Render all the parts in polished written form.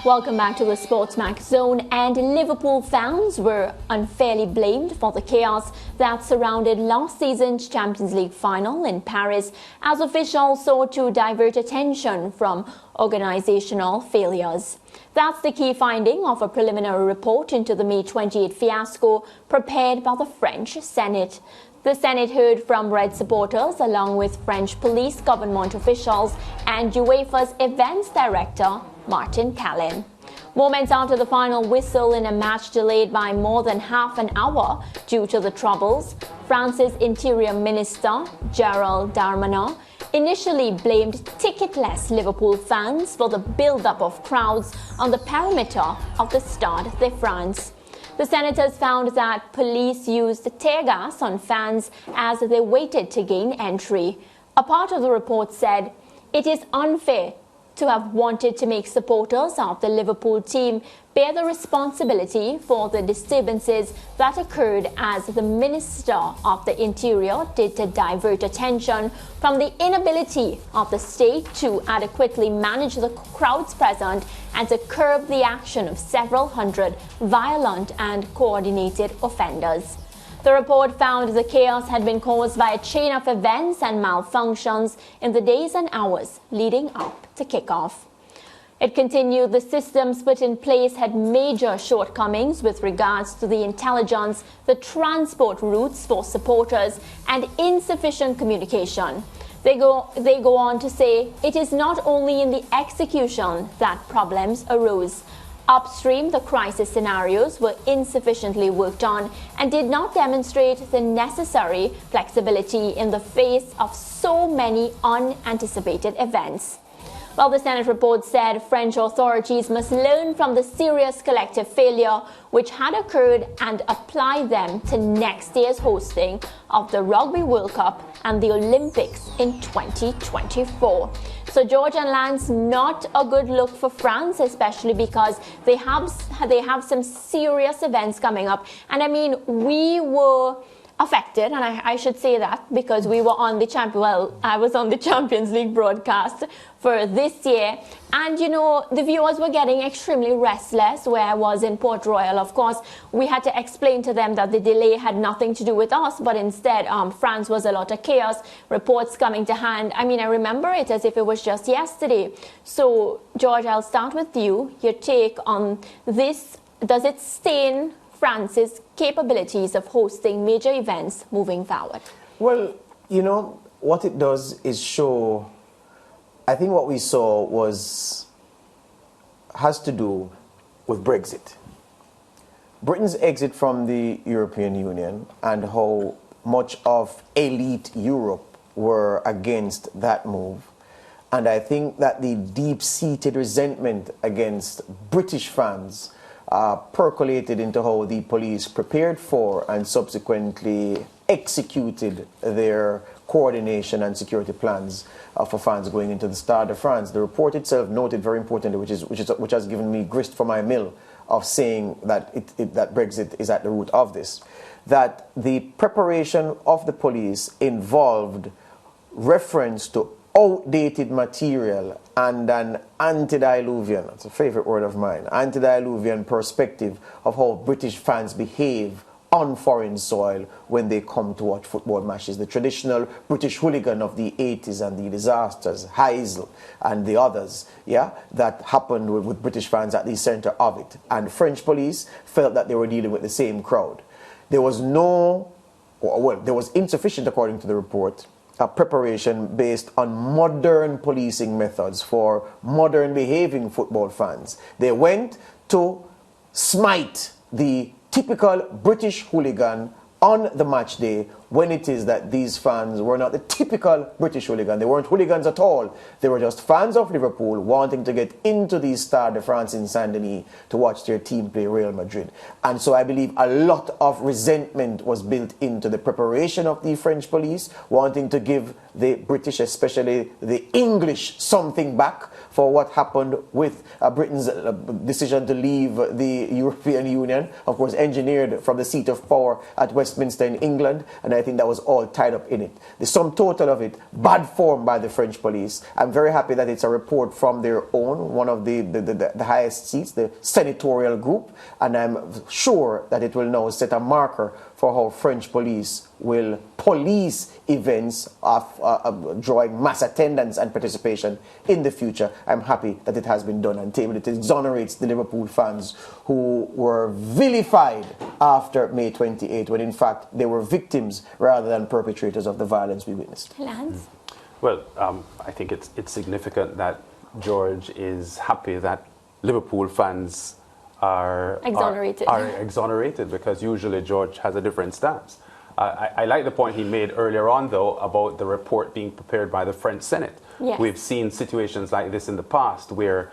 Welcome back to the SportsMax zone. And Liverpool fans were unfairly blamed for the chaos that surrounded last season's Champions League Final in Paris, as officials sought to divert attention from organisational failures. That's the key finding of a preliminary report into the May 28 fiasco prepared by the French Senate. The Senate heard from Red supporters along with French police government officials and UEFA's events director, Martin Calin. Moments after the final whistle in a match delayed by more than half an hour due to the troubles, France's Interior Minister, Gérald Darmanin, initially blamed ticketless Liverpool fans for the build-up of crowds on the perimeter of the Stade de France. The senators found that police used tear gas on fans as they waited to gain entry. A part of the report said, "It is unfair to have wanted to make supporters of the Liverpool team bear the responsibility for the disturbances that occurred, as the Minister of the Interior did to divert attention from the inability of the state to adequately manage the crowds present and to curb the action of several hundred violent and coordinated offenders." The report found the chaos had been caused by a chain of events and malfunctions in the days and hours leading up to kickoff. It continued the systems put in place had major shortcomings with regards to the intelligence, the transport routes for supporters, and insufficient communication. They go on to say it is not only in the execution that problems arose. Upstream, the crisis scenarios were insufficiently worked on and did not demonstrate the necessary flexibility in the face of so many unanticipated events. Well, the Senate report said French authorities must learn from the serious collective failure which had occurred and apply them to next year's hosting of the Rugby World Cup and the Olympics in 2024. So George and Lance, not a good look for France, especially because they have some serious events coming up. And I mean, we were affected, and I should say that because we were on the I was on the Champions League broadcast for this year, and you know, the viewers were getting extremely restless where I was in Port Royal. Of course, we had to explain to them that the delay had nothing to do with us, but instead France was a lot of chaos, reports coming to hand. I mean, I remember it as if it was just yesterday. So George, I'll start with you. Your take on this. Does it stain France's capabilities of hosting major events moving forward? Well, you know, what it does is show, I think what we saw has to do with Brexit. Britain's exit from the European Union and how much of elite Europe were against that move. And I think that the deep-seated resentment against British fans percolated into how the police prepared for and subsequently executed their coordination and security plans for fans going into the Stade de France. The report itself noted very importantly, which has given me grist for my mill, of saying that that Brexit is at the root of this, that the preparation of the police involved reference to outdated material and an antediluvian, that's a favorite word of mine, antediluvian perspective of how British fans behave on foreign soil when they come to watch football matches. The traditional British hooligan of the 80s and the disasters, Heysel and the others, that happened with British fans at the center of it. And French police felt that they were dealing with the same crowd. There was there was insufficient, according to the report, a preparation based on modern policing methods for modern behaving football fans. They went to smite the typical British hooligan on the match day, when it is that these fans were not the typical British hooligan. They weren't hooligans at all. They were just fans of Liverpool wanting to get into the Stade de France in Saint-Denis to watch their team play Real Madrid. And so I believe a lot of resentment was built into the preparation of the French police, wanting to give the British, especially the English, something back for what happened with Britain's decision to leave the European Union, of course engineered from the seat of power at Westminster in England. And I think that was all tied up in it. The sum total of it, bad form by the French police. I'm very happy that it's a report from their own, one of the highest seats, the senatorial group, and I'm sure that it will now set a marker for how French police will police events of drawing mass attendance and participation in the future. I'm happy that it has been done, and it exonerates the Liverpool fans who were vilified after May 28, when in fact they were victims rather than perpetrators of the violence we witnessed. Lance? Well, I think it's significant that George is happy that Liverpool fans are exonerated, because usually George has a different stance. I like the point he made earlier on, though, about the report being prepared by the French Senate. Yes. We've seen situations like this in the past where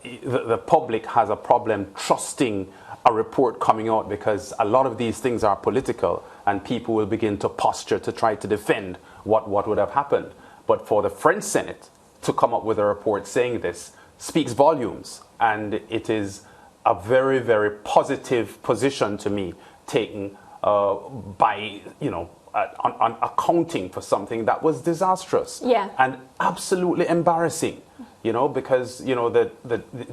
the public has a problem trusting a report coming out, because a lot of these things are political and people will begin to posture to try to defend what would have happened. But for the French Senate to come up with a report saying this speaks volumes, and it is a very, very positive position to me taken by, on accounting for something that was disastrous and absolutely embarrassing, because, the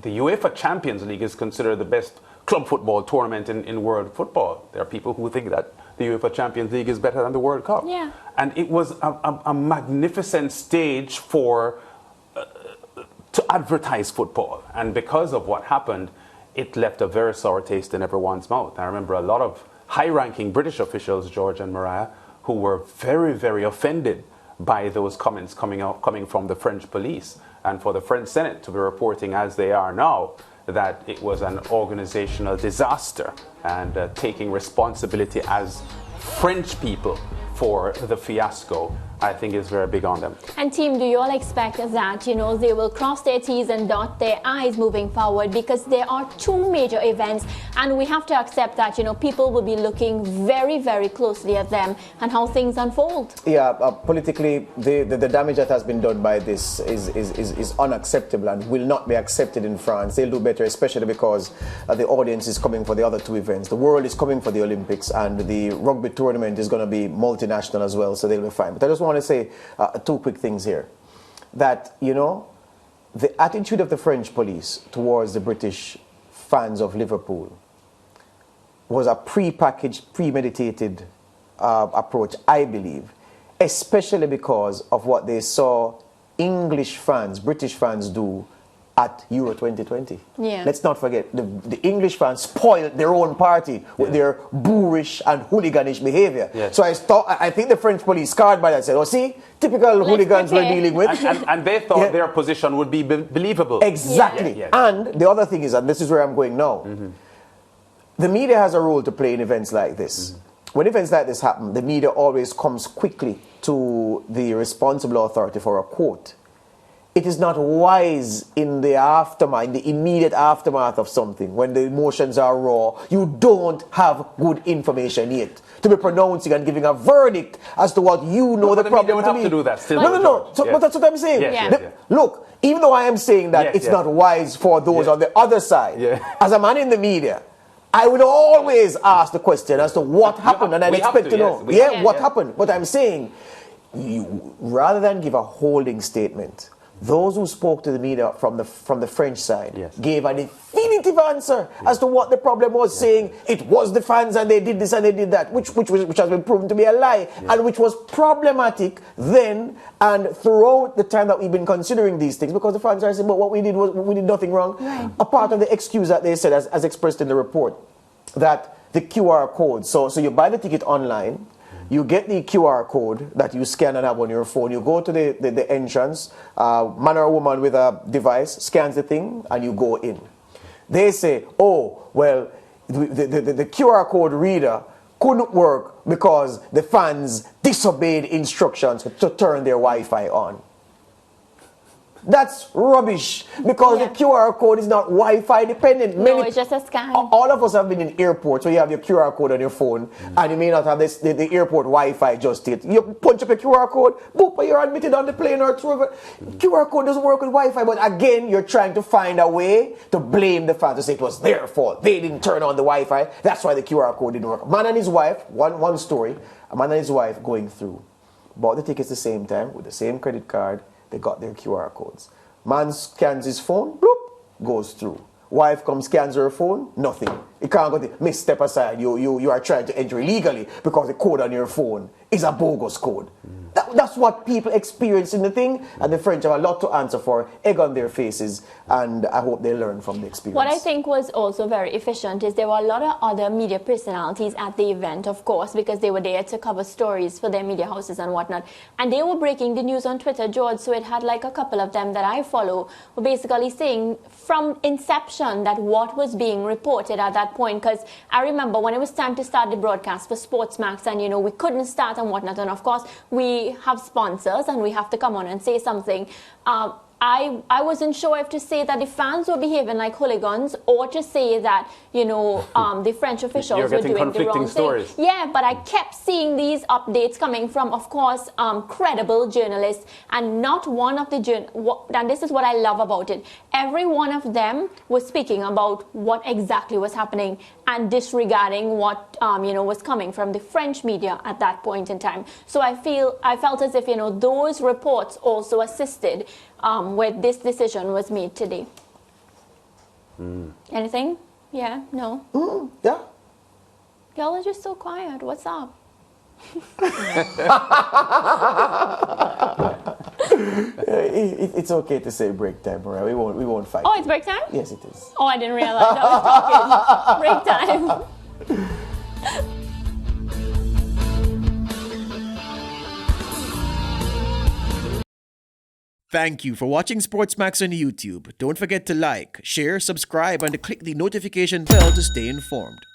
UEFA Champions League is considered the best club football tournament in world football. There are people who think that the UEFA Champions League is better than the World Cup. Yeah. And it was a magnificent stage to advertise football. And because of what happened, it left a very sour taste in everyone's mouth. I remember a lot of high-ranking British officials, George and Mariah, who were very, very offended by those comments coming from the French police. And for the French Senate to be reporting, as they are now, that it was an organizational disaster, and taking responsibility as French people for the fiasco, I think is very big on them. And team, do you all expect that, they will cross their T's and dot their I's moving forward, because there are two major events, and we have to accept that, people will be looking very, very closely at them and how things unfold. Yeah, politically, the damage that has been done by this is unacceptable and will not be accepted in France. They'll do better, especially because the audience is coming for the other two events. The world is coming for the Olympics, and the rugby tournament is going to be multinational as well, so they'll be fine. But I just want to say two quick things here. That, the attitude of the French police towards the British fans of Liverpool was a pre-packaged, premeditated approach, I believe, especially because of what they saw English fans, British fans do at Euro 2020. Yeah. Let's not forget, the English fans spoiled their own party with their boorish and hooliganish behavior. Yes. So I think the French police scarred by that said, oh, see, typical hooligans we're dealing with. And they thought their position would be believable. Exactly. Yeah. And the other thing is, and this is where I'm going now, the media has a role to play in events like this. When events like this happen, the media always comes quickly to the responsible authority for a quote. It is not wise in the aftermath, in the immediate aftermath of something, when the emotions are raw, you don't have good information yet to be pronouncing and giving a verdict as to what you know the problem would to have be. to do that still. No. So, but that's what I'm saying. Look, even though I am saying that it's not wise for those on the other side, as a man in the media, I would always ask the question as to what happened, and I'd expect to know. What happened? But I'm saying, rather than give a holding statement, those who spoke to the media from the French side gave a definitive answer as to what the problem was, saying it was the fans and they did this and they did that, which has been proven to be a lie, and which was problematic then and throughout the time that we've been considering these things, because the fans are saying, but what we did was we did nothing wrong. Right. A part of the excuse that they said, as expressed in the report, that the QR code, so you buy the ticket online, you get the QR code that you scan and have on your phone. You go to the entrance, man or woman with a device scans the thing, and you go in. They say, oh, well, the QR code reader couldn't work because the fans disobeyed instructions to turn their Wi-Fi on. That's rubbish because the QR code is not Wi-Fi dependent. No, it's just a scan. All of us have been in airports where you have your QR code on your phone and you may not have the airport Wi-Fi just yet. You punch up your QR code, boop, you're admitted on the plane or through. QR code doesn't work with Wi-Fi, but again, you're trying to find a way to blame the fans to say it was their fault. They didn't turn on the Wi-Fi. That's why the QR code didn't work. A man and his wife, one story, a man and his wife going through, bought the tickets the same time with the same credit card. They got their QR codes. Man scans his phone, bloop, goes through. Wife comes, scans her phone, nothing. You can't go to, miss, step aside. You are trying to enter illegally because the code on your phone is a bogus code. That's what people experience in the thing, and the French have a lot to answer for, egg on their faces, and I hope they learn from the experience. What I think was also very efficient is there were a lot of other media personalities at the event, of course, because they were there to cover stories for their media houses and whatnot, and they were breaking the news on Twitter, George, so it had like a couple of them that I follow were basically saying from inception that what was being reported at that point, because I remember when it was time to start the broadcast for SportsMax and, we couldn't start and whatnot, and of course, we have sponsors and we have to come on and say something. I wasn't sure if to say that the fans were behaving like hooligans or to say that, the French officials were doing the wrong stories. thing. Yeah, but I kept seeing these updates coming from, of course, credible journalists, and not one of the and this is what I love about it. Every one of them was speaking about what exactly was happening and disregarding what, was coming from the French media at that point in time. So I felt as if, those reports also assisted where this decision was made today. Anything? Yeah? No? Yeah. Y'all are just so quiet. What's up? It's okay to say break time, right? We won't fight. Oh, it's break time? Yes, it is. Oh, I didn't realize I was talking. Break time. Thank you for watching SportsMax on YouTube. Don't forget to like, share, subscribe, and to click the notification bell to stay informed.